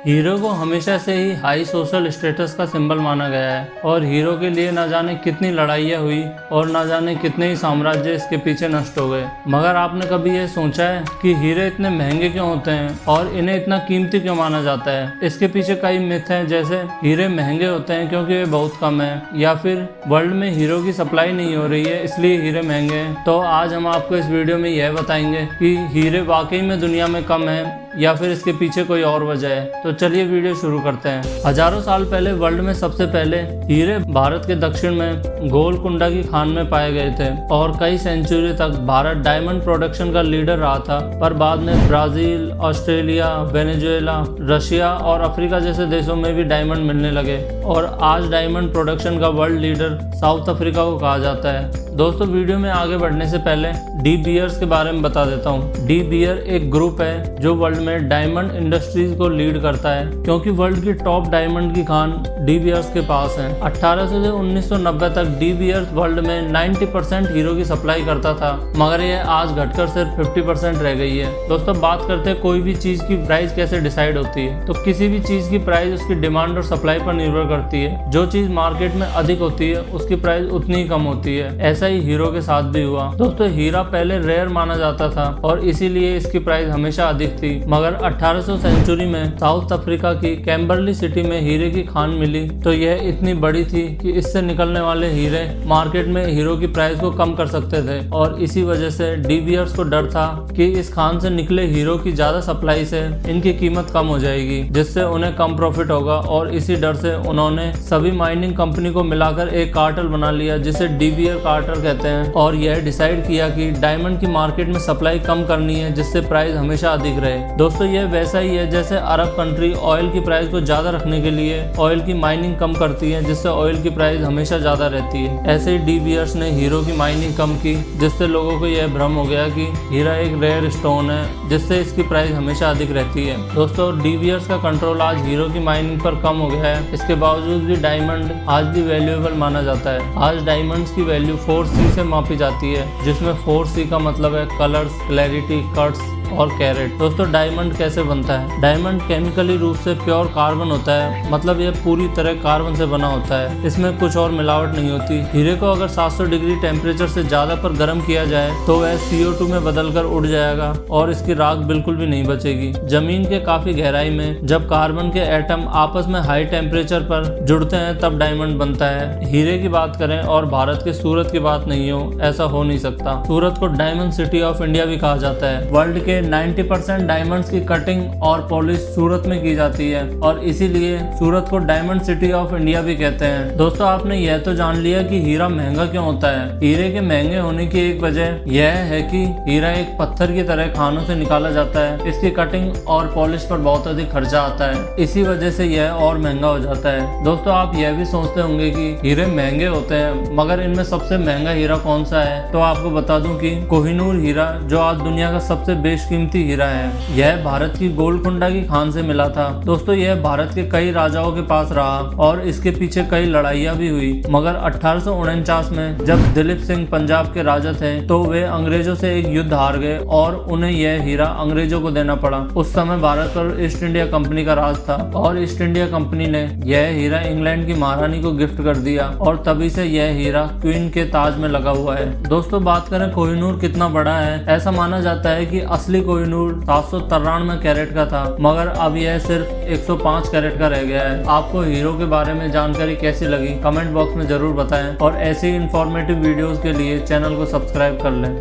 Hero को हमेशा से ही हाई सोशल स्टेटस का सिंबल माना गया है और हीरो के लिए न जाने कितनी लड़ाइयाँ हुई और न जाने कितने ही साम्राज्य इसके पीछे नष्ट हो गए। मगर आपने कभी ये सोचा है कि हीरे इतने महंगे क्यों होते हैं और इन्हें इतना कीमती क्यों माना जाता है? इसके पीछे कई मिथ हैं, जैसे हीरे महंगे होते हैं क्योंकि वे बहुत कम है, या फिर वर्ल्ड में हीरो की सप्लाई नहीं हो रही है इसलिए हीरे महंगे हैं। तो आज हम आपको इस वीडियो में यह बताएंगे कि हीरे वाकई में दुनिया में कम है या फिर इसके पीछे कोई और वजह है। तो चलिए वीडियो शुरू करते हैं। हजारों साल पहले वर्ल्ड में सबसे पहले हीरे भारत के दक्षिण में गोलकुंडा की खान में पाए गए थे और कई सेंचुरी तक भारत डायमंड प्रोडक्शन का लीडर रहा था। पर बाद में ब्राजील, ऑस्ट्रेलिया, वेनेजुएला, रशिया और अफ्रीका जैसे देशों में भी डायमंड मिलने लगे और आज डायमंड प्रोडक्शन का वर्ल्ड लीडर साउथ अफ्रीका को कहा जाता है। दोस्तों, वीडियो में आगे बढ़ने से पहले डी बियर्स के बारे में बता देता हूँ। डी बियर एक ग्रुप है जो वर्ल्ड में डायमंड इंडस्ट्रीज को लीड करता है, क्योंकि वर्ल्ड की टॉप डायमंड की खान डी बियर्स के पास है। 1800 से 1990 तक डी बियर्स वर्ल्ड में 90% हीरो की सप्लाई करता था, मगर यह आज घटकर सिर्फ 50% रह गई है। दोस्तों, बात करते हैं कोई भी चीज की प्राइस कैसे डिसाइड होती है। तो किसी भी चीज की प्राइस उसकी डिमांड और सप्लाई पर निर्भर करती है। जो चीज मार्केट में अधिक होती है उसकी प्राइस उतनी ही कम होती है। ऐसा ही हीरो के साथ भी हुआ। दोस्तों, हीरा पहले रेयर माना जाता था और इसीलिए इसकी प्राइस हमेशा अधिक थी, मगर 1800 सेंचुरी में साउथ अफ्रीका की कैम्बरली सिटी में हीरे की खान मिली तो यह इतनी बड़ी थी कि इससे निकलने वाले हीरे मार्केट में हीरो की प्राइस को कम कर सकते थे और इसी वजह से डी बियर्स को डर था कि इस खान से निकले हीरो की ज्यादा सप्लाई से इनकी कीमत कम हो जाएगी, जिससे उन्हें कम प्रॉफिट होगा। और इसी डर से उन्होंने सभी माइनिंग कंपनी को मिलाकर एक कार्टेल बना लिया जिसे डी बियर कार्टेल कहते हैं और यह डिसाइड किया कि डायमंड की मार्केट में सप्लाई कम करनी है जिससे प्राइस हमेशा अधिक रहे। दोस्तों, यह वैसा ही है जैसे अरब कंट्री ऑयल की प्राइस को ज्यादा रखने के लिए ऑयल की माइनिंग कम करती है जिससे ऑयल की प्राइस हमेशा ज्यादा रहती है। ऐसे ही डी बियर्स ने हीरो की माइनिंग कम की जिससे लोगों को यह भ्रम हो गया कि हीरा एक रेयर स्टोन है जिससे इसकी प्राइस हमेशा अधिक रहती है। दोस्तों, डी बियर्स का कंट्रोल आज हीरो की माइनिंग पर कम हो गया है। इसके बावजूद भी डायमंड आज भी वैल्यूएबल माना जाता है। आज डायमंड्स की वैल्यू 4C से मापी जाती है, जिसमें 4C का मतलब है कलर्स, क्लैरिटी, कट्स और कैरेट। दोस्तों, डायमंड कैसे बनता है? डायमंड केमिकली रूप से प्योर कार्बन होता है, मतलब यह पूरी तरह कार्बन से बना होता है, इसमें कुछ और मिलावट नहीं होती। हीरे को अगर 700 डिग्री टेम्परेचर से ज्यादा पर गर्म किया जाए तो वह CO2 में बदलकर उड़ जाएगा और इसकी राख बिल्कुल भी नहीं बचेगी। जमीन के काफी गहराई में जब कार्बन के एटम आपस में हाई टेम्परेचर पर जुड़ते हैं तब डायमंड बनता है। हीरे की बात करें और भारत के सूरत की बात नहीं हो, ऐसा हो नहीं सकता। सूरत को डायमंड सिटी ऑफ इंडिया भी कहा जाता है। वर्ल्ड के 90% डायमंड्स की कटिंग और पॉलिश सूरत में की जाती है और इसीलिए सूरत को डायमंड सिटी ऑफ इंडिया भी कहते हैं। दोस्तों, आपने यह तो जान लिया कि हीरा महंगा क्यों होता है। हीरे के महंगे होने की एक वजह यह है कि हीरा एक पत्थर की तरह खानों से निकाला जाता है। इसकी कटिंग और पॉलिश पर बहुत अधिक खर्चा आता है, इसी वजह से यह और महंगा हो जाता है। दोस्तों, आप यह भी सोचते होंगे कि हीरे महंगे होते हैं, मगर इनमें सबसे महंगा हीरा कौन सा है? तो आपको बता दूं कि कोहिनूर हीरा, जो आज दुनिया का सबसे बेशकीमती हीरा है, यह भारत की गोलकुंडा की खान से मिला था। दोस्तों, यह भारत के कई राजाओं के पास रहा और इसके पीछे कई लड़ाइयाँ भी हुई, मगर 1849 में जब दिलीप सिंह पंजाब के राजा थे तो वे अंग्रेजों से एक युद्ध हार गए और उन्हें यह हीरा अंग्रेजों को देना पड़ा। उस समय भारत पर ईस्ट इंडिया कंपनी का राज था और ईस्ट इंडिया कंपनी ने यह हीरा इंग्लैंड की महारानी को गिफ्ट कर दिया और तभी से यह हीरा क्वीन के ताज में लगा हुआ है। दोस्तों, बात करें कोहिनूर कितना बड़ा है, ऐसा माना जाता है कि असली कोहिनूर 793 कैरेट का था, मगर अब यह सिर्फ 105 कैरेट का रह गया है। आपको हीरो के बारे में जानकारी कैसी लगी कमेंट बॉक्स में जरूर बताएं और ऐसे ही इंफॉर्मेटिव वीडियोस के लिए चैनल को सब्सक्राइब कर लें।